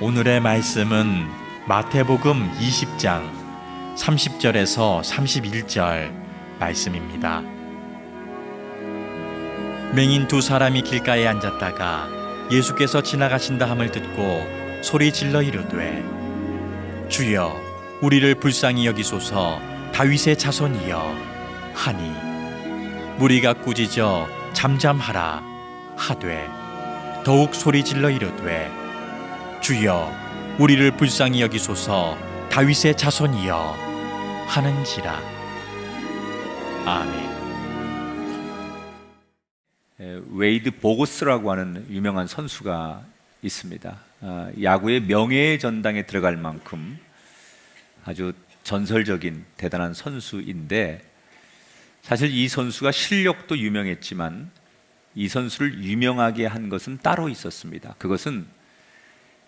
오늘의 말씀은 마태복음 20장 30절에서 31절 말씀입니다. 맹인 두 사람이 길가에 앉았다가 예수께서 지나가신다 함을 듣고 소리 질러 이르되 주여 우리를 불쌍히 여기소서 다윗의 자손이여 하니 무리가 꾸짖어 잠잠하라 하되 더욱 소리 질러 이르되 주여 우리를 불쌍히 여기소서 다윗의 자손이여 하는지라. 아멘. 웨이드 보거스라고 하는 유명한 선수가 있습니다. 야구의 명예의 전당에 들어갈 만큼 아주 전설적인 대단한 선수인데, 사실 이 선수가 실력도 유명했지만 이 선수를 유명하게 한 것은 따로 있었습니다. 그것은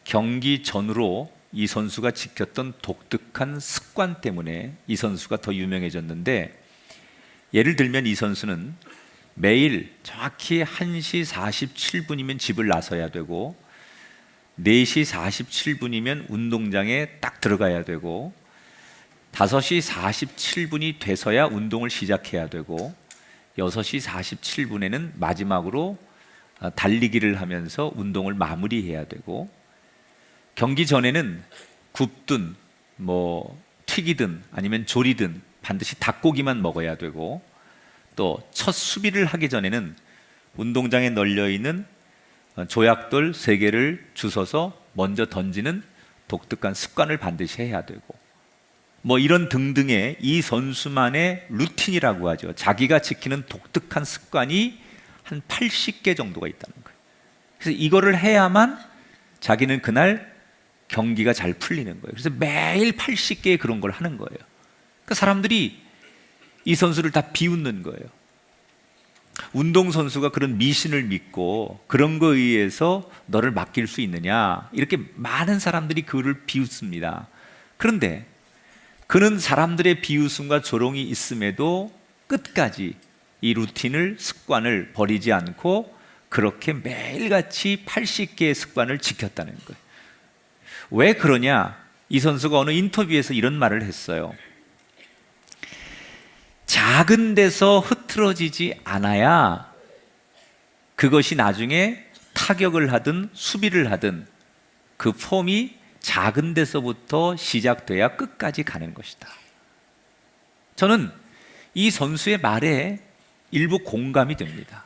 경기 전후로 이 선수가 지켰던 독특한 습관 때문에 이 선수가 더 유명해졌는데, 예를 들면 이 선수는 매일 정확히 1시 47분이면 집을 나서야 되고 4시 47분이면 운동장에 딱 들어가야 되고 5시 47분이 돼서야 운동을 시작해야 되고 6시 47분에는 마지막으로 달리기를 하면서 운동을 마무리해야 되고, 경기 전에는 굽든 튀기든 아니면 조리든 반드시 닭고기만 먹어야 되고, 또 첫 수비를 하기 전에는 운동장에 널려있는 조약돌 3개를 주워서 먼저 던지는 독특한 습관을 반드시 해야 되고, 이런 등등의 이 선수만의 루틴이라고 하죠. 자기가 지키는 독특한 습관이 한 80개 정도가 있다는 거예요. 그래서 이거를 해야만 자기는 그날 경기가 잘 풀리는 거예요. 그래서 매일 80개의 그런 걸 하는 거예요. 그러니까 사람들이 이 선수를 다 비웃는 거예요. 운동선수가 그런 미신을 믿고 그런 거에 의해서 너를 맡길 수 있느냐, 이렇게 많은 사람들이 그를 비웃습니다. 그런데 그는 사람들의 비웃음과 조롱이 있음에도 끝까지 이 루틴을, 습관을 버리지 않고 그렇게 매일같이 80개의 습관을 지켰다는 거예요. 왜 그러냐? 이 선수가 어느 인터뷰에서 이런 말을 했어요. 작은 데서 흐트러지지 않아야 그것이 나중에 타격을 하든 수비를 하든 그 폼이 작은 데서부터 시작돼야 끝까지 가는 것이다. 저는 이 선수의 말에 일부 공감이 됩니다.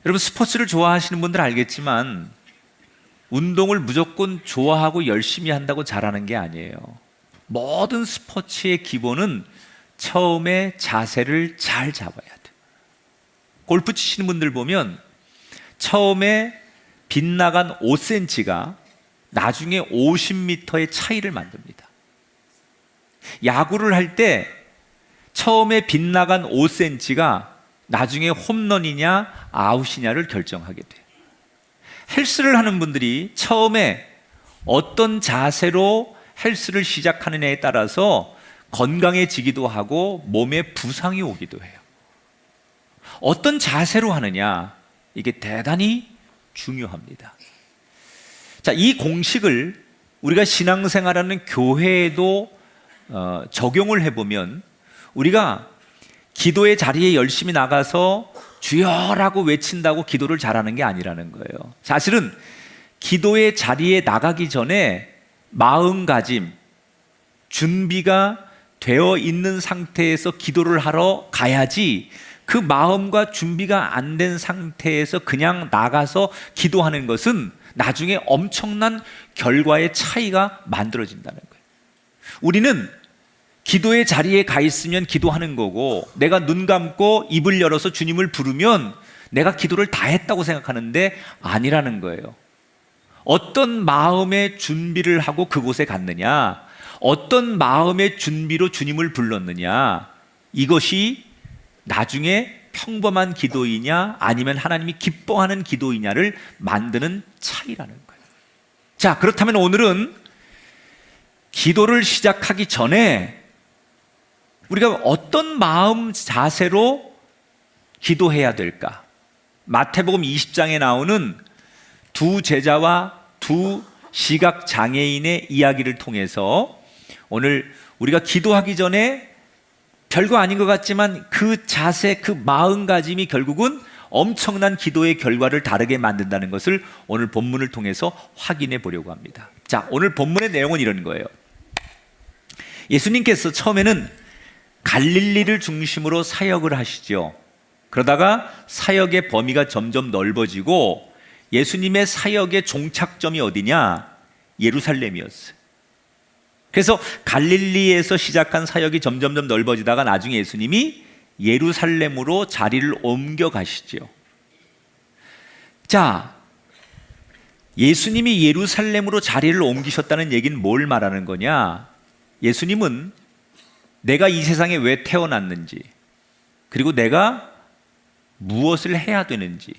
여러분, 스포츠를 좋아하시는 분들 알겠지만 운동을 무조건 좋아하고 열심히 한다고 잘하는 게 아니에요. 모든 스포츠의 기본은 처음에 자세를 잘 잡아야 돼. 골프 치시는 분들 보면 처음에 빗나간 5cm가 나중에 50m의 차이를 만듭니다. 야구를 할 때 처음에 빗나간 5cm가 나중에 홈런이냐 아웃이냐를 결정하게 돼요. 헬스를 하는 분들이 처음에 어떤 자세로 헬스를 시작하느냐에 따라서 건강해지기도 하고 몸에 부상이 오기도 해요. 어떤 자세로 하느냐, 이게 대단히 중요합니다. 자, 이 공식을 우리가 신앙생활하는 교회에도 적용을 해보면, 우리가 기도의 자리에 열심히 나가서 주여라고 외친다고 기도를 잘하는 게 아니라는 거예요. 사실은 기도의 자리에 나가기 전에 마음가짐, 준비가 되어 있는 상태에서 기도를 하러 가야지, 그 마음과 준비가 안 된 상태에서 그냥 나가서 기도하는 것은 나중에 엄청난 결과의 차이가 만들어진다는 거예요. 우리는 기도의 자리에 가 있으면 기도하는 거고, 내가 눈 감고 입을 열어서 주님을 부르면 내가 기도를 다 했다고 생각하는데 아니라는 거예요. 어떤 마음의 준비를 하고 그곳에 갔느냐, 어떤 마음의 준비로 주님을 불렀느냐, 이것이 나중에 평범한 기도이냐 아니면 하나님이 기뻐하는 기도이냐를 만드는 차이라는 거예요. 자, 그렇다면 오늘은 기도를 시작하기 전에 우리가 어떤 마음 자세로 기도해야 될까? 마태복음 20장에 나오는 두 제자와 두 시각 장애인의 이야기를 통해서 오늘 우리가 기도하기 전에 별거 아닌 것 같지만 그 자세, 그 마음가짐이 결국은 엄청난 기도의 결과를 다르게 만든다는 것을 오늘 본문을 통해서 확인해 보려고 합니다. 자, 오늘 본문의 내용은 이런 거예요. 예수님께서 처음에는 갈릴리를 중심으로 사역을 하시죠. 그러다가 사역의 범위가 점점 넓어지고 예수님의 사역의 종착점이 어디냐? 예루살렘이었어요. 그래서 갈릴리에서 시작한 사역이 점점 넓어지다가 나중에 예수님이 예루살렘으로 자리를 옮겨 가시죠. 자, 예수님이 예루살렘으로 자리를 옮기셨다는 얘기는 뭘 말하는 거냐? 예수님은 내가 이 세상에 왜 태어났는지, 그리고 내가 무엇을 해야 되는지,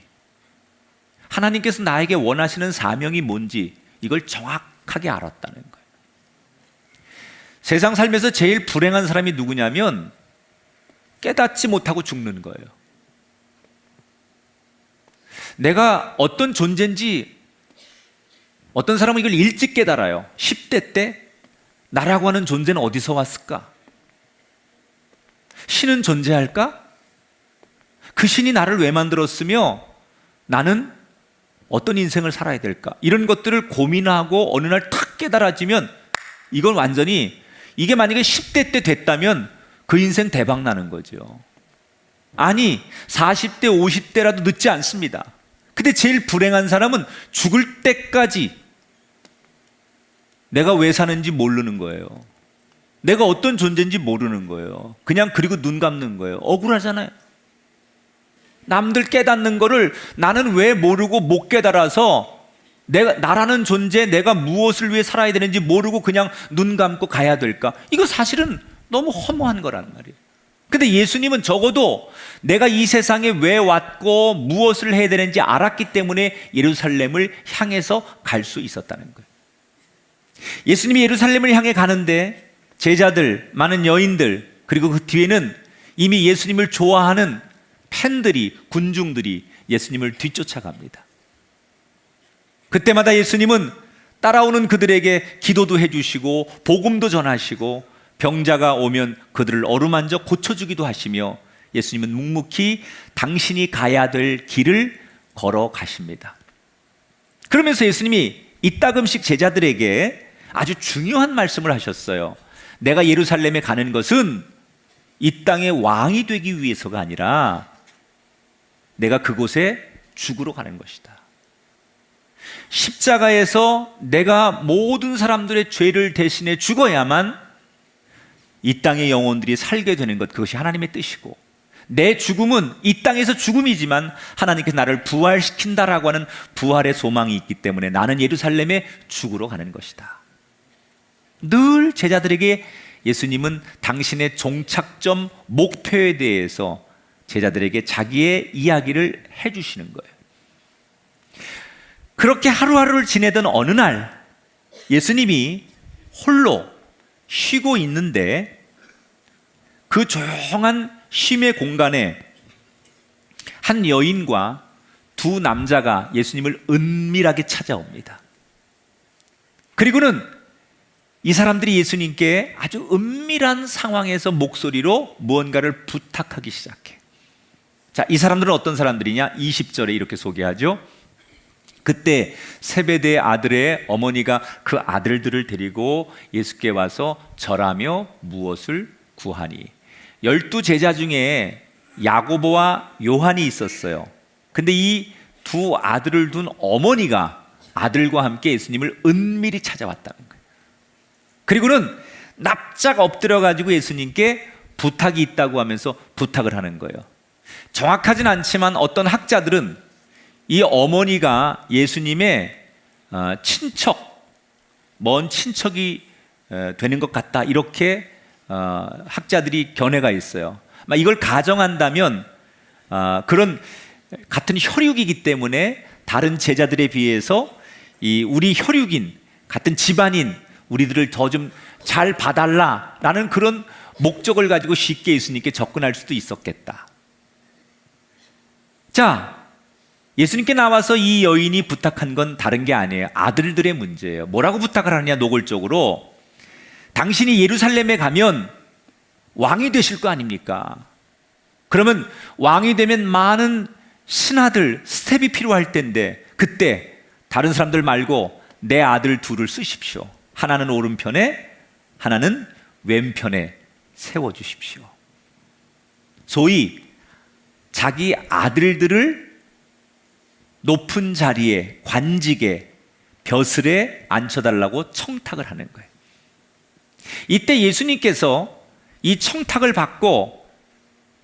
하나님께서 나에게 원하시는 사명이 뭔지 이걸 정확하게 알았다는 거예요. 세상 살면서 제일 불행한 사람이 누구냐면 깨닫지 못하고 죽는 거예요. 내가 어떤 존재인지 어떤 사람은 이걸 일찍 깨달아요. 10대 때 나라고 하는 존재는 어디서 왔을까? 신은 존재할까? 그 신이 나를 왜 만들었으며 나는 어떤 인생을 살아야 될까? 이런 것들을 고민하고 어느 날 탁 깨달아지면 이건 완전히, 이게 만약에 10대 때 됐다면 그 인생 대박 나는 거죠. 아니 40대 50대라도 늦지 않습니다. 근데 제일 불행한 사람은 죽을 때까지 내가 왜 사는지 모르는 거예요. 내가 어떤 존재인지 모르는 거예요. 그냥 그리고 눈 감는 거예요. 억울하잖아요. 남들 깨닫는 거를 나는 왜 모르고 못 깨달아서 나라는 존재, 내가 무엇을 위해 살아야 되는지 모르고 그냥 눈 감고 가야 될까? 이거 사실은 너무 허무한 거란 말이에요. 근데 예수님은 적어도 내가 이 세상에 왜 왔고 무엇을 해야 되는지 알았기 때문에 예루살렘을 향해서 갈 수 있었다는 거예요. 예수님이 예루살렘을 향해 가는데 제자들, 많은 여인들, 그리고 그 뒤에는 이미 예수님을 좋아하는 팬들이, 군중들이 예수님을 뒤쫓아갑니다. 그때마다 예수님은 따라오는 그들에게 기도도 해주시고 복음도 전하시고 병자가 오면 그들을 어루만져 고쳐주기도 하시며 예수님은 묵묵히 당신이 가야 될 길을 걸어가십니다. 그러면서 예수님이 이따금씩 제자들에게 아주 중요한 말씀을 하셨어요. 내가 예루살렘에 가는 것은 이 땅의 왕이 되기 위해서가 아니라 내가 그곳에 죽으러 가는 것이다. 십자가에서 내가 모든 사람들의 죄를 대신해 죽어야만 이 땅의 영혼들이 살게 되는 것, 그것이 하나님의 뜻이고, 내 죽음은 이 땅에서 죽음이지만 하나님께서 나를 부활시킨다라고 하는 부활의 소망이 있기 때문에 나는 예루살렘에 죽으러 가는 것이다. 늘 제자들에게 예수님은 당신의 종착점 목표에 대해서 제자들에게 자기의 이야기를 해주시는 거예요. 그렇게 하루하루를 지내던 어느 날 예수님이 홀로 쉬고 있는데 그 조용한 쉼의 공간에 한 여인과 두 남자가 예수님을 은밀하게 찾아옵니다. 그리고는 이 사람들이 예수님께 아주 은밀한 상황에서 목소리로 무언가를 부탁하기 시작해. 자, 이 사람들은 어떤 사람들이냐? 20절에 이렇게 소개하죠. 그때 세베대의 아들의 어머니가 그 아들들을 데리고 예수께 와서 절하며 무엇을 구하니. 12제자 중에 야고보와 요한이 있었어요. 근데 이 두 아들을 둔 어머니가 아들과 함께 예수님을 은밀히 찾아왔다는 거예요. 그리고는 납작 엎드려가지고 예수님께 부탁이 있다고 하면서 부탁을 하는 거예요. 정확하진 않지만 어떤 학자들은 이 어머니가 예수님의 친척, 먼 친척이 되는 것 같다, 이렇게 학자들이 견해가 있어요. 이걸 가정한다면 그런 같은 혈육이기 때문에 다른 제자들에 비해서 이 우리 혈육인, 같은 집안인 우리들을 더 좀 잘 봐달라라는 그런 목적을 가지고 쉽게 예수님께 접근할 수도 있었겠다. 자, 예수님께 나와서 이 여인이 부탁한 건 다른 게 아니에요. 아들들의 문제예요. 뭐라고 부탁을 하느냐, 노골적으로. 당신이 예루살렘에 가면 왕이 되실 거 아닙니까? 그러면 왕이 되면 많은 신하들, 스텝이 필요할 텐데 그때 다른 사람들 말고 내 아들 둘을 쓰십시오. 하나는 오른편에, 하나는 왼편에 세워주십시오. 소위 자기 아들들을 높은 자리에, 관직에, 벼슬에 앉혀달라고 청탁을 하는 거예요. 이때 예수님께서 이 청탁을 받고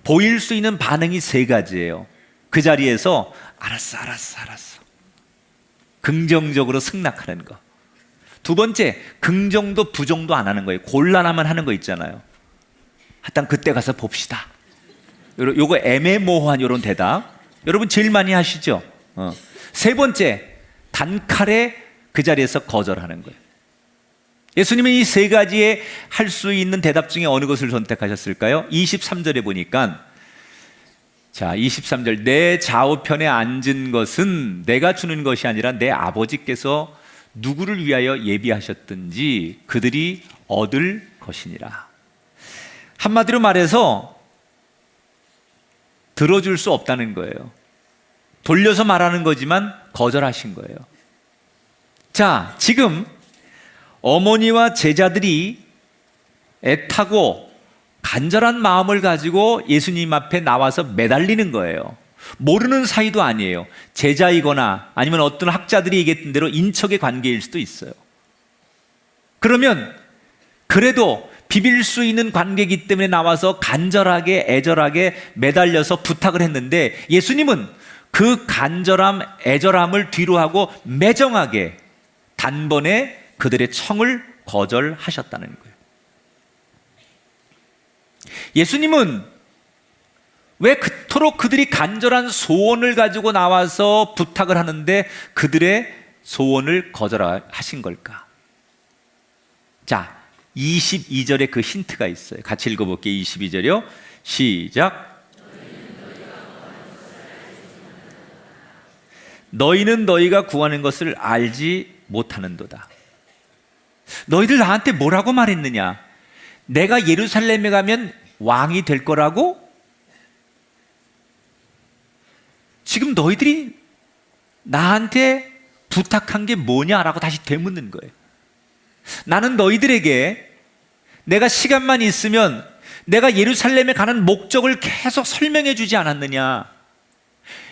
보일 수 있는 반응이 세 가지예요. 그 자리에서 알았어. 긍정적으로 승낙하는 거. 두 번째, 긍정도 부정도 안 하는 거예요. 곤란하면 하는 거 있잖아요. 하여튼 그때 가서 봅시다. 요거 애매모호한 이런 대답 여러분 제일 많이 하시죠? 세 번째, 단칼에 그 자리에서 거절하는 거예요. 예수님은 이 세 가지에 할 수 있는 대답 중에 어느 것을 선택하셨을까요? 23절에 보니까, 자, 23절, 내 좌우편에 앉은 것은 내가 주는 것이 아니라 내 아버지께서 누구를 위하여 예비하셨든지 그들이 얻을 것이니라. 한마디로 말해서 들어줄 수 없다는 거예요. 돌려서 말하는 거지만 거절하신 거예요. 자, 지금 어머니와 제자들이 애타고 간절한 마음을 가지고 예수님 앞에 나와서 매달리는 거예요. 모르는 사이도 아니에요. 제자이거나 아니면 어떤 학자들이 얘기했던 대로 인척의 관계일 수도 있어요. 그러면 그래도 비빌 수 있는 관계이기 때문에 나와서 간절하게 애절하게 매달려서 부탁을 했는데, 예수님은 그 간절함 애절함을 뒤로 하고 매정하게 단번에 그들의 청을 거절하셨다는 거예요. 예수님은 왜 그토록 그들이 간절한 소원을 가지고 나와서 부탁을 하는데 그들의 소원을 거절하신 걸까? 자, 22절에 그 힌트가 있어요. 같이 읽어볼게요. 22절이요. 시작. 너희는 너희가 구하는 것을 알지 못하는도다. 너희들 나한테 뭐라고 말했느냐? 내가 예루살렘에 가면 왕이 될 거라고? 지금 너희들이 나한테 부탁한 게 뭐냐라고 다시 되묻는 거예요. 나는 너희들에게 내가 시간만 있으면 내가 예루살렘에 가는 목적을 계속 설명해 주지 않았느냐?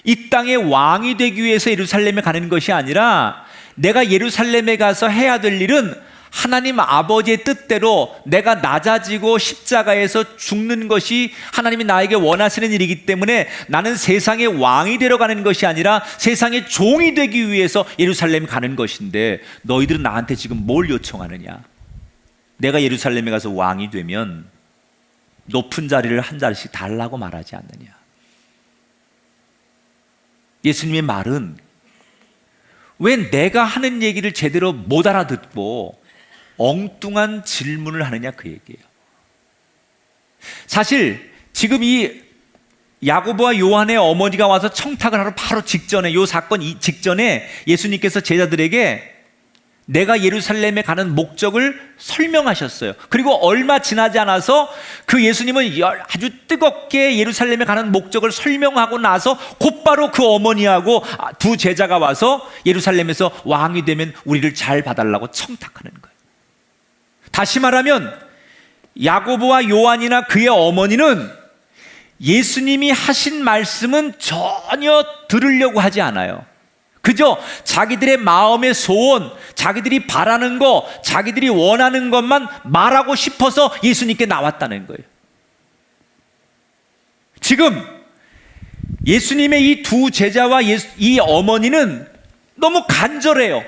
이 땅의 왕이 되기 위해서 예루살렘에 가는 것이 아니라 내가 예루살렘에 가서 해야 될 일은 하나님 아버지의 뜻대로 내가 낮아지고 십자가에서 죽는 것이 하나님이 나에게 원하시는 일이기 때문에 나는 세상의 왕이 되러 가는 것이 아니라 세상의 종이 되기 위해서 예루살렘에 가는 것인데, 너희들은 나한테 지금 뭘 요청하느냐? 내가 예루살렘에 가서 왕이 되면 높은 자리를 한 자리씩 달라고 말하지 않느냐? 예수님의 말은 왜 내가 하는 얘기를 제대로 못 알아듣고 엉뚱한 질문을 하느냐, 그 얘기예요. 사실 지금 이 야고보와 요한의 어머니가 와서 청탁을 하러 바로 직전에, 이 사건 직전에 예수님께서 제자들에게 내가 예루살렘에 가는 목적을 설명하셨어요. 그리고 얼마 지나지 않아서 그 예수님은 아주 뜨겁게 예루살렘에 가는 목적을 설명하고 나서 곧바로 그 어머니하고 두 제자가 와서 예루살렘에서 왕이 되면 우리를 잘 봐달라고 청탁하는 거예요. 다시 말하면 야고보와 요한이나 그의 어머니는 예수님이 하신 말씀은 전혀 들으려고 하지 않아요. 그저 자기들의 마음의 소원, 자기들이 바라는 거, 자기들이 원하는 것만 말하고 싶어서 예수님께 나왔다는 거예요. 지금 예수님의 이 두 제자와 이 어머니는 너무 간절해요.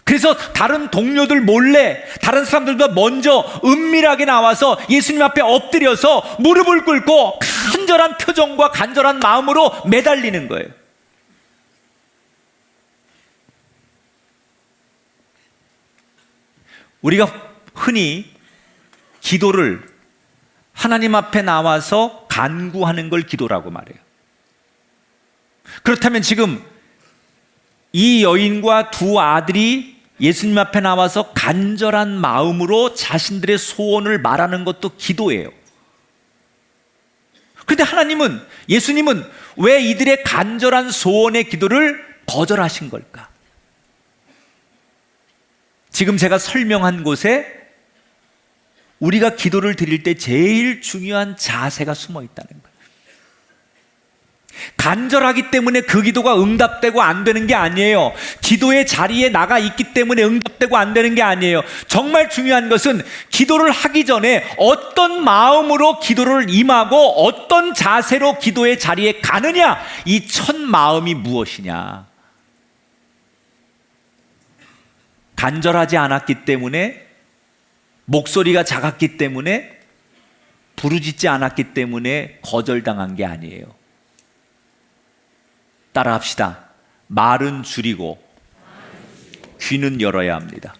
그래서 다른 동료들 몰래, 다른 사람들보다 먼저 은밀하게 나와서 예수님 앞에 엎드려서 무릎을 꿇고 간절한 표정과 간절한 마음으로 매달리는 거예요. 우리가 흔히 기도를 하나님 앞에 나와서 간구하는 걸 기도라고 말해요. 그렇다면 지금 이 여인과 두 아들이 예수님 앞에 나와서 간절한 마음으로 자신들의 소원을 말하는 것도 기도예요. 그런데 예수님은 왜 이들의 간절한 소원의 기도를 거절하신 걸까? 지금 제가 설명한 곳에 우리가 기도를 드릴 때 제일 중요한 자세가 숨어 있다는 거예요. 간절하기 때문에 그 기도가 응답되고 안 되는 게 아니에요. 기도의 자리에 나가 있기 때문에 응답되고 안 되는 게 아니에요. 정말 중요한 것은 기도를 하기 전에 어떤 마음으로 기도를 임하고 어떤 자세로 기도의 자리에 가느냐, 이 첫 마음이 무엇이냐. 간절하지 않았기 때문에, 목소리가 작았기 때문에, 부르짖지 않았기 때문에 거절당한 게 아니에요. 따라합시다. 말은 줄이고 귀는 열어야 합니다.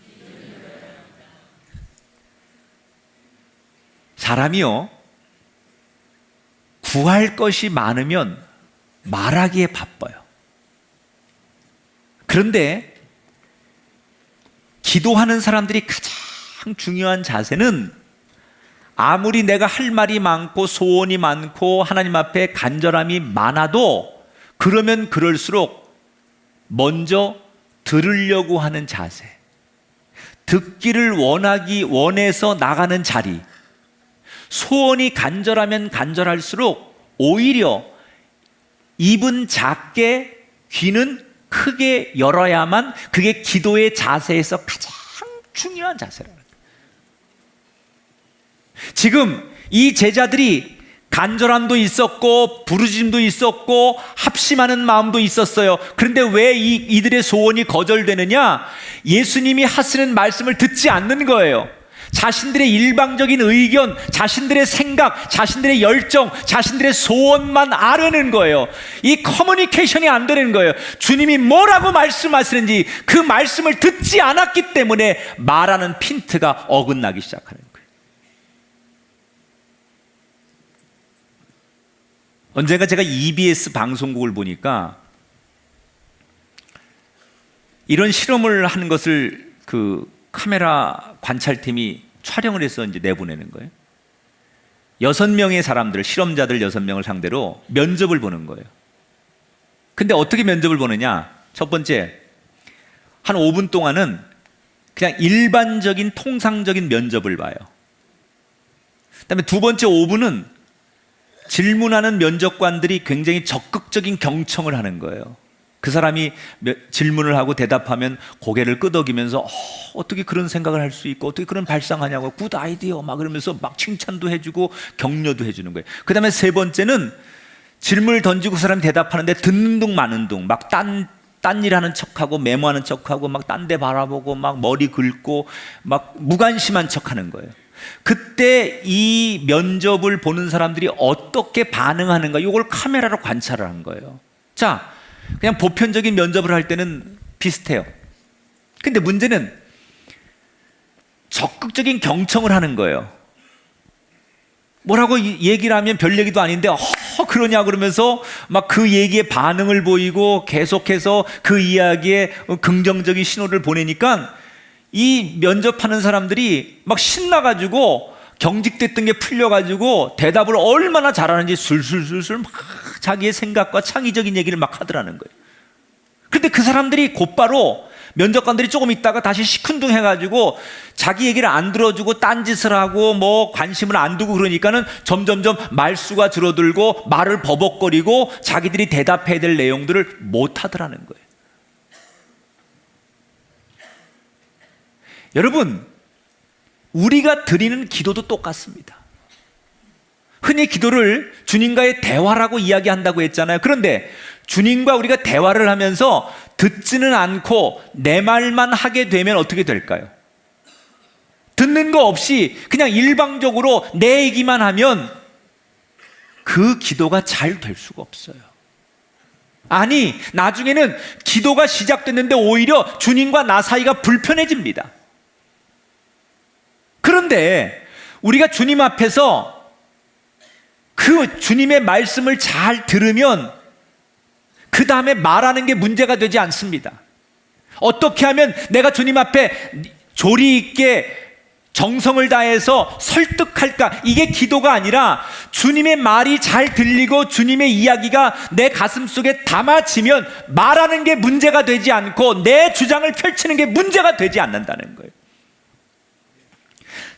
사람이요, 구할 것이 많으면 말하기에 바빠요. 그런데 기도하는 사람들이 가장 중요한 자세는, 아무리 내가 할 말이 많고 소원이 많고 하나님 앞에 간절함이 많아도 그러면 그럴수록 먼저 들으려고 하는 자세, 듣기를 원해서 나가는 자리, 소원이 간절하면 간절할수록 오히려 입은 작게 귀는 크게 열어야만, 그게 기도의 자세에서 가장 중요한 자세라는 거예요. 지금 이 제자들이 간절함도 있었고 부르짖음도 있었고 합심하는 마음도 있었어요. 그런데 왜 이들의 소원이 거절되느냐? 예수님이 하시는 말씀을 듣지 않는 거예요. 자신들의 일방적인 의견, 자신들의 생각, 자신들의 열정, 자신들의 소원만 아르는 거예요. 이 커뮤니케이션이 안 되는 거예요. 주님이 뭐라고 말씀하시는지 그 말씀을 듣지 않았기 때문에 말하는 핀트가 어긋나기 시작하는 거예요. 언젠가 제가 EBS 방송국을 보니까 이런 실험을 하는 것을 그 카메라 관찰팀이 촬영을 해서 이제 내보내는 거예요. 6명의 사람들, 실험자들 6명을 상대로 면접을 보는 거예요. 근데 어떻게 면접을 보느냐? 첫 번째, 한 5분 동안은 그냥 일반적인 통상적인 면접을 봐요. 그다음에 두 번째 5분은 질문하는 면접관들이 굉장히 적극적인 경청을 하는 거예요. 그 사람이 질문을 하고 대답하면 고개를 끄덕이면서 어떻게 그런 생각을 할 수 있고 어떻게 그런 발상하냐고, 굿 아이디어 막 그러면서 막 칭찬도 해주고 격려도 해주는 거예요. 그 다음에 세 번째는 질문을 던지고 그 사람이 대답하는데 듣는 둥 마는 둥, 막 딴 일하는 척하고 메모하는 척하고 막 딴 데 바라보고 막 머리 긁고 막 무관심한 척하는 거예요. 그때 이 면접을 보는 사람들이 어떻게 반응하는가, 이걸 카메라로 관찰을 한 거예요. 자, 그냥 보편적인 면접을 할 때는 비슷해요. 근데 문제는 적극적인 경청을 하는 거예요. 뭐라고 얘기를 하면 별 얘기도 아닌데 그러냐 그러면서 막 그 얘기에 반응을 보이고 계속해서 그 이야기에 긍정적인 신호를 보내니까 이 면접하는 사람들이 막 신나가지고 경직됐던 게 풀려가지고 대답을 얼마나 잘하는지 술술술술 막 자기의 생각과 창의적인 얘기를 막 하더라는 거예요. 그런데 그 사람들이 곧바로, 면접관들이 조금 있다가 다시 시큰둥해가지고 자기 얘기를 안 들어주고 딴짓을 하고 뭐 관심을 안 두고 그러니까는 점점점 말수가 줄어들고 말을 버벅거리고 자기들이 대답해야 될 내용들을 못 하더라는 거예요. 여러분, 우리가 드리는 기도도 똑같습니다. 흔히 기도를 주님과의 대화라고 이야기한다고 했잖아요. 그런데 주님과 우리가 대화를 하면서 듣지는 않고 내 말만 하게 되면 어떻게 될까요? 듣는 거 없이 그냥 일방적으로 내 얘기만 하면 그 기도가 잘 될 수가 없어요. 아니, 나중에는 기도가 시작됐는데 오히려 주님과 나 사이가 불편해집니다. 그런데 우리가 주님 앞에서 그 주님의 말씀을 잘 들으면 그 다음에 말하는 게 문제가 되지 않습니다. 어떻게 하면 내가 주님 앞에 조리 있게 정성을 다해서 설득할까? 이게 기도가 아니라 주님의 말이 잘 들리고 주님의 이야기가 내 가슴 속에 담아지면 말하는 게 문제가 되지 않고 내 주장을 펼치는 게 문제가 되지 않는다는 거예요.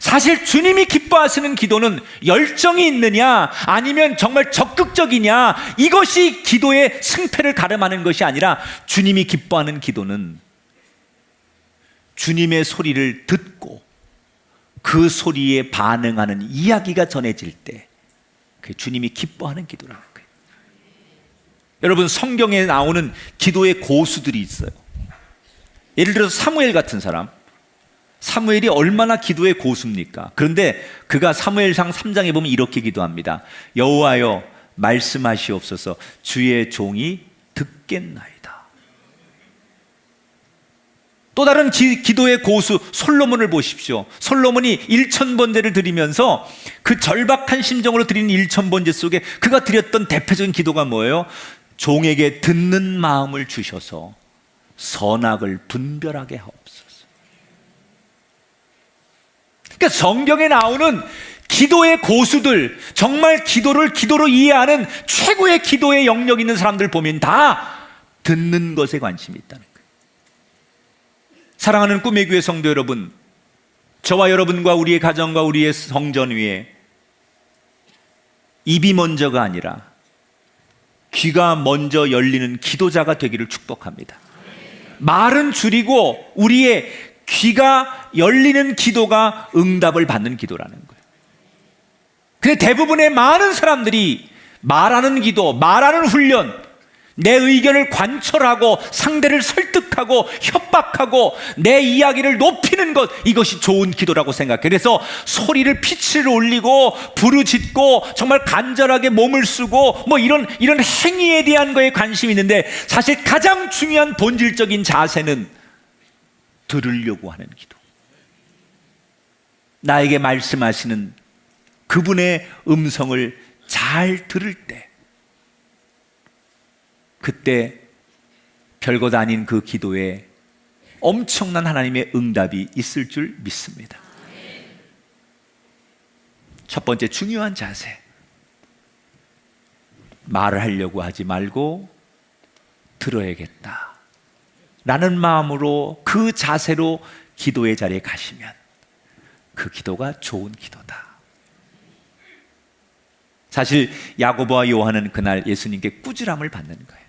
사실 주님이 기뻐하시는 기도는 열정이 있느냐 아니면 정말 적극적이냐, 이것이 기도의 승패를 가름하는 것이 아니라 주님이 기뻐하는 기도는 주님의 소리를 듣고 그 소리에 반응하는 이야기가 전해질 때 그게 주님이 기뻐하는 기도라는 거예요. 여러분, 성경에 나오는 기도의 고수들이 있어요. 예를 들어서 사무엘 같은 사람, 사무엘이 얼마나 기도의 고수입니까? 그런데 그가 사무엘상 3장에 보면 이렇게 기도합니다. 여호와여 말씀하시옵소서, 주의 종이 듣겠나이다. 또 다른 기도의 고수 솔로몬을 보십시오. 솔로몬이 1000번제를 드리면서 그 절박한 심정으로 드리는 1000번제 속에 그가 드렸던 대표적인 기도가 뭐예요? 종에게 듣는 마음을 주셔서 선악을 분별하게 하옵소서. 그러니까 성경에 나오는 기도의 고수들, 정말 기도를 기도로 이해하는 최고의 기도의 영역 있는 사람들 보면 다 듣는 것에 관심이 있다는 거예요. 사랑하는 꿈의 교회 성도 여러분, 저와 여러분과 우리의 가정과 우리의 성전 위에 입이 먼저가 아니라 귀가 먼저 열리는 기도자가 되기를 축복합니다. 말은 줄이고 우리의 귀가 열리는 기도가 응답을 받는 기도라는 거예요. 근데 대부분의 많은 사람들이 말하는 기도, 말하는 훈련, 내 의견을 관철하고 상대를 설득하고 협박하고 내 이야기를 높이는 것, 이것이 좋은 기도라고 생각해요. 그래서 소리를 피치를 올리고 부르짖고 정말 간절하게 몸을 쓰고 뭐 이런 행위에 대한 거에 관심이 있는데, 사실 가장 중요한 본질적인 자세는 들으려고 하는 기도. 나에게 말씀하시는 그분의 음성을 잘 들을 때, 그때 별것 아닌 그 기도에 엄청난 하나님의 응답이 있을 줄 믿습니다. 첫 번째 중요한 자세, 말을 하려고 하지 말고 들어야겠다 라는 마음으로, 그 자세로 기도의 자리에 가시면 그 기도가 좋은 기도다. 사실 야고보와 요한은 그날 예수님께 꾸지람을 받는 거예요.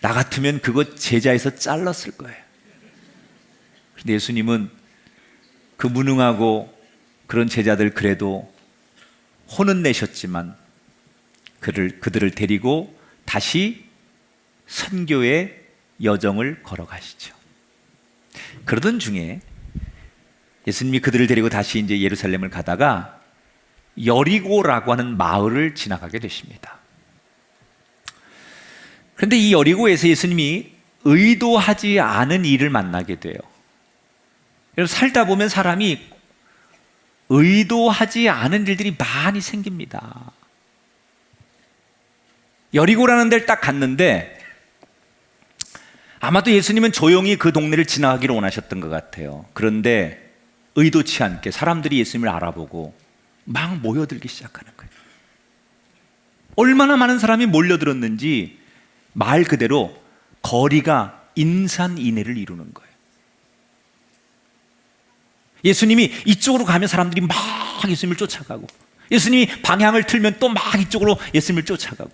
나 같으면 그거 제자에서 잘랐을 거예요. 그런데 예수님은 그 무능하고 그런 제자들 그래도 혼은 내셨지만 그들을 데리고 다시 선교의 여정을 걸어가시죠. 그러던 중에 예수님이 그들을 데리고 다시 이제 예루살렘을 가다가 여리고라고 하는 마을을 지나가게 되십니다. 그런데 이 여리고에서 예수님이 의도하지 않은 일을 만나게 돼요. 그래서 살다 보면 사람이 의도하지 않은 일들이 많이 생깁니다. 여리고라는 데를 딱 갔는데 아마도 예수님은 조용히 그 동네를 지나가기를 원하셨던 것 같아요. 그런데 의도치 않게 사람들이 예수님을 알아보고 막 모여들기 시작하는 거예요. 얼마나 많은 사람이 몰려들었는지 말 그대로 거리가 인산인해를 이루는 거예요. 예수님이 이쪽으로 가면 사람들이 막 예수님을 쫓아가고, 예수님이 방향을 틀면 또 막 이쪽으로 예수님을 쫓아가고,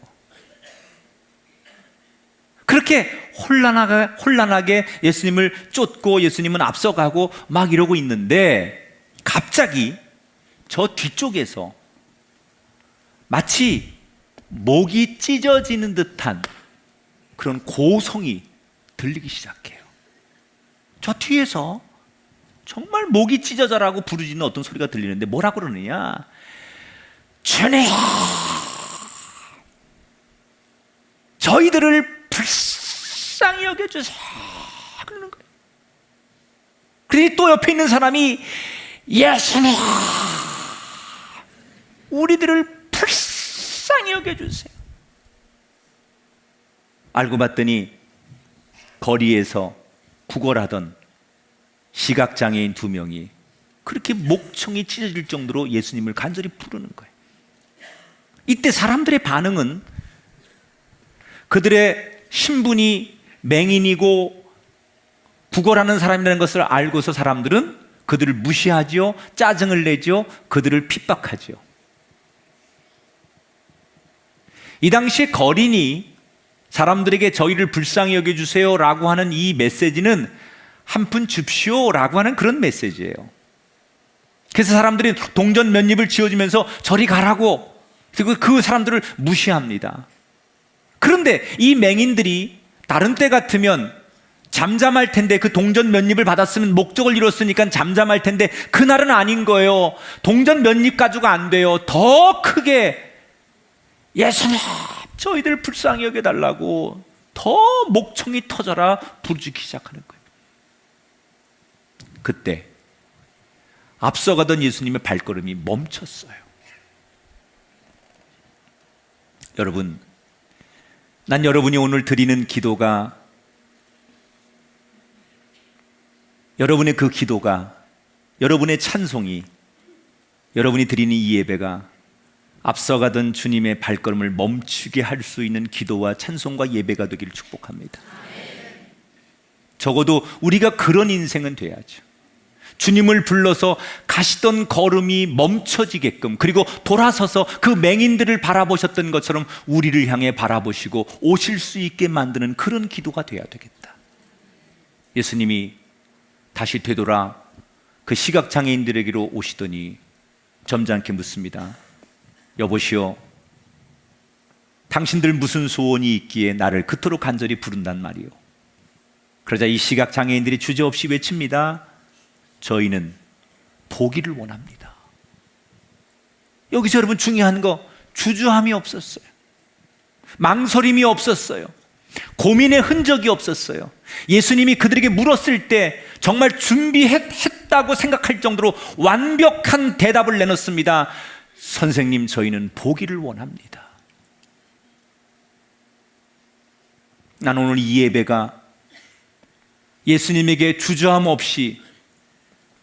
그렇게 혼란하게 예수님을 쫓고 예수님은 앞서가고 막 이러고 있는데, 갑자기 저 뒤쪽에서 마치 목이 찢어지는 듯한 그런 고성이 들리기 시작해요. 저 뒤에서 정말 목이 찢어져라고 부르짖는 어떤 소리가 들리는데 뭐라고 그러느냐? 주님, 저희들을 불쌍히 여겨주세요 그러는 거예요. 그러니 또 옆에 있는 사람이 예수님, 우리들을 불쌍히 여겨주세요. 알고 봤더니 거리에서 구걸하던 시각장애인 2명이 그렇게 목청이 찢어질 정도로 예수님을 간절히 부르는 거예요. 이때 사람들의 반응은 그들의 신분이 맹인이고 구걸하는 사람이라는 것을 알고서 사람들은 그들을 무시하죠, 짜증을 내죠, 그들을 핍박하죠. 이 당시에 거린이 사람들에게 저희를 불쌍히 여겨주세요 라고 하는 이 메시지는 한 푼 줍시오 라고 하는 그런 메시지예요. 그래서 사람들이 동전 몇 입을 쥐어주면서 저리 가라고, 그리고 그 사람들을 무시합니다. 그런데 이 맹인들이 다른 때 같으면 잠잠할 텐데, 그 동전 몇 입을 받았으면 목적을 이뤘으니까 잠잠할 텐데 그날은 아닌 거예요. 동전 몇 입 가지고 안 돼요. 더 크게 예수님 저희들 불쌍히 여겨달라고 더 목청이 터져라 부르짖기 시작하는 거예요. 그때 앞서가던 예수님의 발걸음이 멈췄어요. 여러분, 난 여러분이 오늘 드리는 기도가, 여러분의 그 기도가, 여러분의 찬송이, 여러분이 드리는 이 예배가 앞서가던 주님의 발걸음을 멈추게 할 수 있는 기도와 찬송과 예배가 되기를 축복합니다. 적어도 우리가 그런 인생은 돼야죠. 주님을 불러서 가시던 걸음이 멈춰지게끔, 그리고 돌아서서 그 맹인들을 바라보셨던 것처럼 우리를 향해 바라보시고 오실 수 있게 만드는 그런 기도가 돼야 되겠다. 예수님이 다시 되돌아 그 시각장애인들에게로 오시더니 점잖게 묻습니다. 여보시오, 당신들 무슨 소원이 있기에 나를 그토록 간절히 부른단 말이오. 그러자 이 시각장애인들이 주저없이 외칩니다. 저희는 보기를 원합니다. 여기서 여러분 중요한 거, 주저함이 없었어요. 망설임이 없었어요. 고민의 흔적이 없었어요. 예수님이 그들에게 물었을 때 정말 준비했다고 생각할 정도로 완벽한 대답을 내놓습니다. 선생님, 저희는 보기를 원합니다. 난 오늘 이 예배가 예수님에게 주저함 없이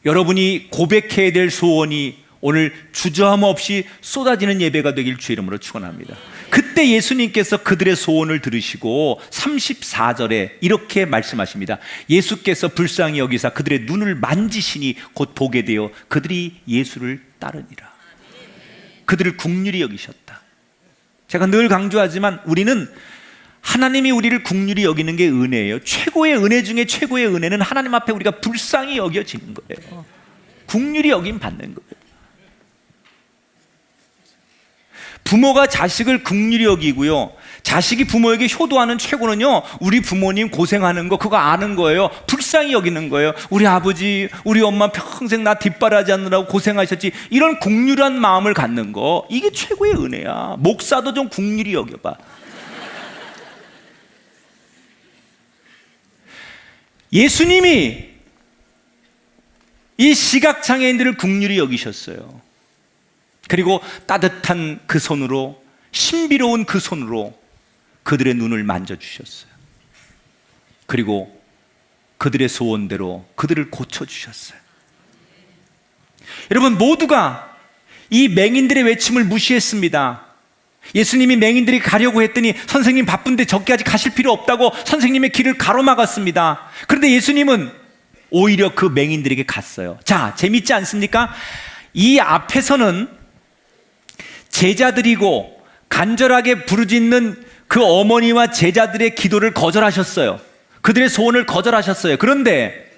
여러분이 고백해야 될 소원이 오늘 주저함 없이 쏟아지는 예배가 되길 주의 이름으로 축원합니다. 그때 예수님께서 그들의 소원을 들으시고 34절에 이렇게 말씀하십니다. 예수께서 불쌍히 여기사 그들의 눈을 만지시니 곧 보게 되어 그들이 예수를 따르니라. 그들을 긍휼히 여기셨다. 제가 늘 강조하지만 우리는 하나님이 우리를 긍휼히 여기는 게 은혜예요. 최고의 은혜 중에 최고의 은혜는 하나님 앞에 우리가 불쌍히 여겨지는 거예요. 긍휼히 여김 받는 거예요. 부모가 자식을 긍휼히 여기고요, 자식이 부모에게 효도하는 최고는요, 우리 부모님 고생하는 거 그거 아는 거예요. 불쌍히 여기는 거예요. 우리 아버지, 우리 엄마 평생 나 뒷바라지 하느라고 고생하셨지. 이런 긍휼한 마음을 갖는 거, 이게 최고의 은혜야. 목사도 좀 긍휼히 여겨봐. 예수님이 이 시각장애인들을 긍휼히 여기셨어요. 그리고 따뜻한 그 손으로, 신비로운 그 손으로 그들의 눈을 만져주셨어요. 그리고 그들의 소원대로 그들을 고쳐주셨어요. 여러분, 모두가 이 맹인들의 외침을 무시했습니다. 예수님이 맹인들이 가려고 했더니 선생님 바쁜데 저기까지 가실 필요 없다고 선생님의 길을 가로막았습니다. 그런데 예수님은 오히려 그 맹인들에게 갔어요. 자, 재밌지 않습니까? 이 앞에서는 제자들이고 간절하게 부르짖는 그 어머니와 제자들의 기도를 거절하셨어요. 그들의 소원을 거절하셨어요. 그런데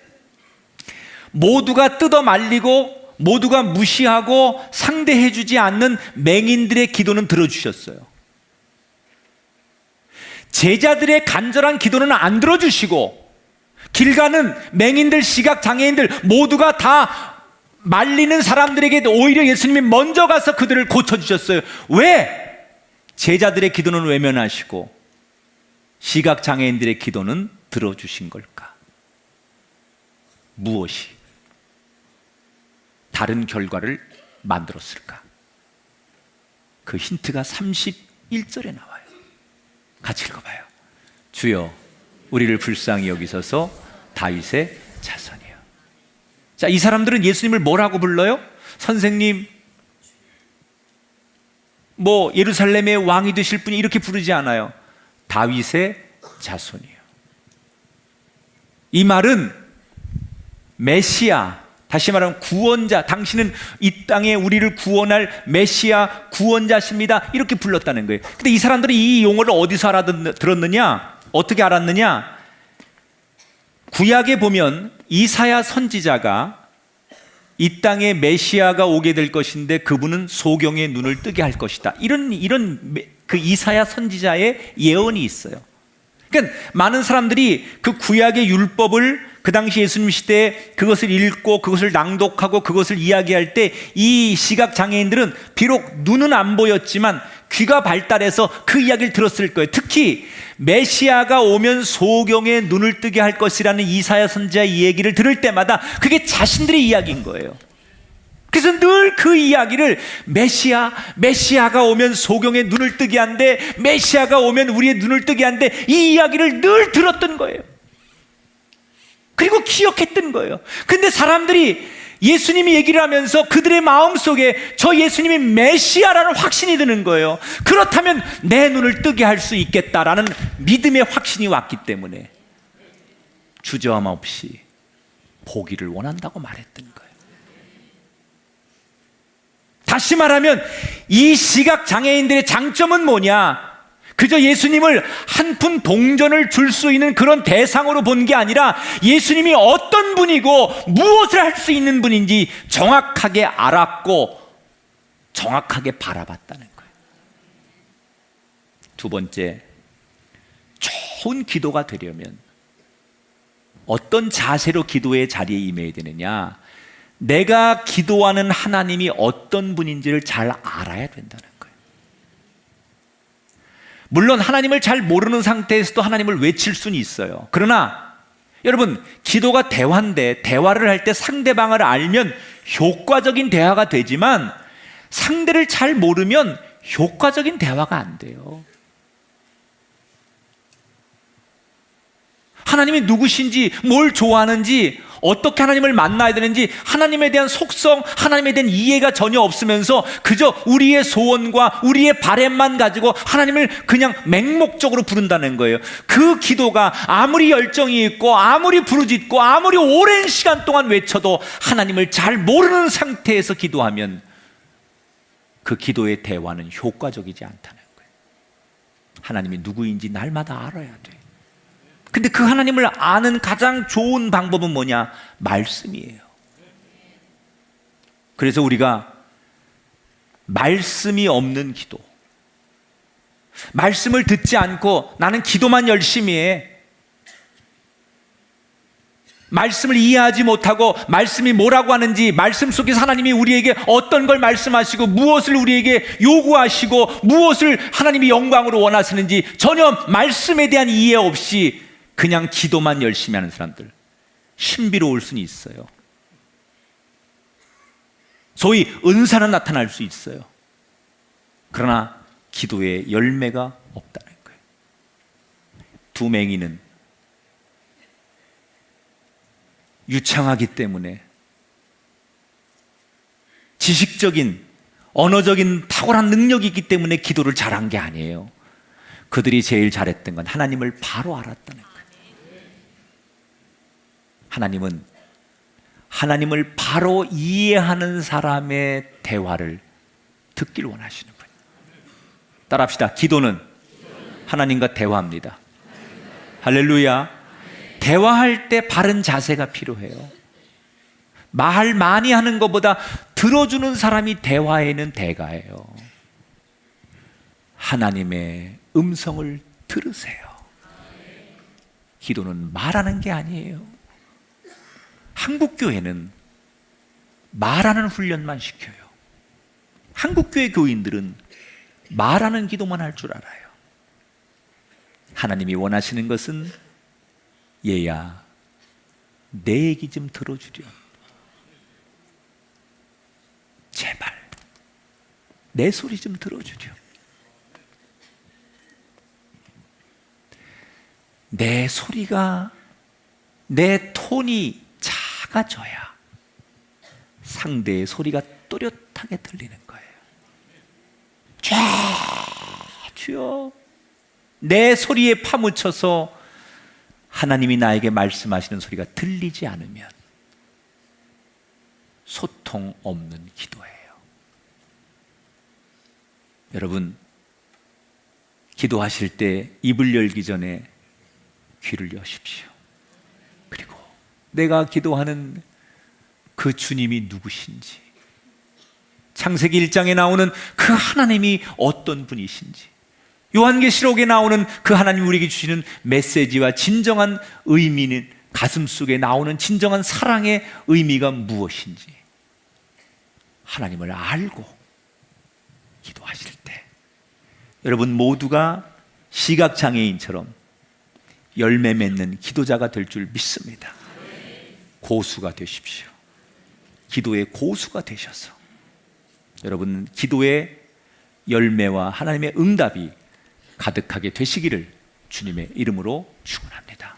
모두가 뜯어 말리고 모두가 무시하고 상대해주지 않는 맹인들의 기도는 들어주셨어요. 제자들의 간절한 기도는 안 들어주시고 길 가는 맹인들, 시각장애인들 모두가 다 말리는 사람들에게 오히려 예수님이 먼저 가서 그들을 고쳐주셨어요. 왜? 제자들의 기도는 외면하시고 시각장애인들의 기도는 들어주신 걸까? 무엇이? 다른 결과를 만들었을까? 그 힌트가 31절에 나와요. 같이 읽어봐요. 주여 우리를 불쌍히 여기소서 다윗의 자손이요. 자, 이 사람들은 예수님을 뭐라고 불러요? 선생님, 뭐 예루살렘의 왕이 되실 분이 이렇게 부르지 않아요. 다윗의 자손이요. 이 말은 메시아, 다시 말하면 구원자, 당신은 이 땅에 우리를 구원할 메시아 구원자십니다, 이렇게 불렀다는 거예요. 근데 이 사람들이 이 용어를 어디서 알아들었느냐? 어떻게 알았느냐? 구약에 보면 이사야 선지자가 이 땅에 메시아가 오게 될 것인데 그분은 소경의 눈을 뜨게 할 것이다, 이런 그 이사야 선지자의 예언이 있어요. 그러니까 많은 사람들이 그 구약의 율법을 그 당시 예수님 시대에 그것을 읽고 그것을 낭독하고 그것을 이야기할 때 이 시각 장애인들은 비록 눈은 안 보였지만 귀가 발달해서 그 이야기를 들었을 거예요. 특히 메시아가 오면 소경의 눈을 뜨게 할 것이라는 이사야 선지자의 이 얘기를 들을 때마다 그게 자신들의 이야기인 거예요. 그래서 늘 그 이야기를 메시아가 오면 소경의 눈을 뜨게 한대, 메시아가 오면 우리의 눈을 뜨게 한대, 이 이야기를 늘 들었던 거예요. 그리고 기억했던 거예요. 근데 사람들이 예수님이 얘기를 하면서 그들의 마음속에 저 예수님이 메시아라는 확신이 드는 거예요. 그렇다면 내 눈을 뜨게 할 수 있겠다라는 믿음의 확신이 왔기 때문에 주저함 없이 보기를 원한다고 말했던 거예요. 다시 말하면 이 시각 장애인들의 장점은 뭐냐? 그저 예수님을 한 푼 동전을 줄 수 있는 그런 대상으로 본 게 아니라 예수님이 어떤 분이고 무엇을 할 수 있는 분인지 정확하게 알았고 정확하게 바라봤다는 거예요. 두 번째, 좋은 기도가 되려면 어떤 자세로 기도의 자리에 임해야 되느냐? 내가 기도하는 하나님이 어떤 분인지를 잘 알아야 된다는 거예요. 물론 하나님을 잘 모르는 상태에서도 하나님을 외칠 수는 있어요. 그러나 여러분, 기도가 대화인데 대화를 할 때 상대방을 알면 효과적인 대화가 되지만 상대를 잘 모르면 효과적인 대화가 안 돼요. 하나님이 누구신지, 뭘 좋아하는지, 어떻게 하나님을 만나야 되는지 하나님에 대한 속성, 하나님에 대한 이해가 전혀 없으면서 그저 우리의 소원과 우리의 바램만 가지고 하나님을 그냥 맹목적으로 부른다는 거예요. 그 기도가 아무리 열정이 있고 아무리 부르짖고 아무리 오랜 시간 동안 외쳐도 하나님을 잘 모르는 상태에서 기도하면 그 기도의 대화는 효과적이지 않다는 거예요. 하나님이 누구인지 날마다 알아야 돼. 근데 그 하나님을 아는 가장 좋은 방법은 뭐냐? 말씀이에요. 그래서 우리가 말씀이 없는 기도, 말씀을 듣지 않고 나는 기도만 열심히 해, 말씀을 이해하지 못하고 말씀이 뭐라고 하는지, 말씀 속에서 하나님이 우리에게 어떤 걸 말씀하시고 무엇을 우리에게 요구하시고 무엇을 하나님이 영광으로 원하시는지 전혀 말씀에 대한 이해 없이 그냥 기도만 열심히 하는 사람들, 신비로울 수는 있어요. 소위 은사는 나타날 수 있어요. 그러나 기도에 열매가 없다는 거예요. 두 맹인은 유창하기 때문에, 지식적인 언어적인 탁월한 능력이 있기 때문에 기도를 잘한 게 아니에요. 그들이 제일 잘했던 건 하나님을 바로 알았다는 거예요. 하나님은 하나님을 바로 이해하는 사람의 대화를 듣길 원하시는 거예요. 따라합시다. 기도는 하나님과 대화합니다. 할렐루야. 대화할 때 바른 자세가 필요해요. 말 많이 하는 것보다 들어주는 사람이 대화에는 대가예요. 하나님의 음성을 들으세요. 기도는 말하는 게 아니에요. 한국교회는 말하는 훈련만 시켜요. 한국교회 교인들은 말하는 기도만 할 줄 알아요. 하나님이 원하시는 것은 얘야, 내 얘기 좀 들어주렴. 내 소리 좀 들어주렴. 내 소리가, 내 톤이 작아져야 상대의 소리가 또렷하게 들리는 거예요. 주여, 내 소리에 파묻혀서 하나님이 나에게 말씀하시는 소리가 들리지 않으면 소통 없는 기도예요. 여러분, 기도하실 때 입을 열기 전에 귀를 여십시오. 그리고 내가 기도하는 그 주님이 누구신지, 창세기 1장에 나오는 그 하나님이 어떤 분이신지, 요한계시록에 나오는 그 하나님 우리에게 주시는 메시지와 진정한 의미는, 가슴속에 나오는 진정한 사랑의 의미가 무엇인지 하나님을 알고 기도하실 때 여러분 모두가 시각장애인처럼 열매 맺는 기도자가 될 줄 믿습니다. 고수가 되십시오. 기도의 고수가 되셔서 여러분 기도의 열매와 하나님의 응답이 가득하게 되시기를 주님의 이름으로 축원합니다.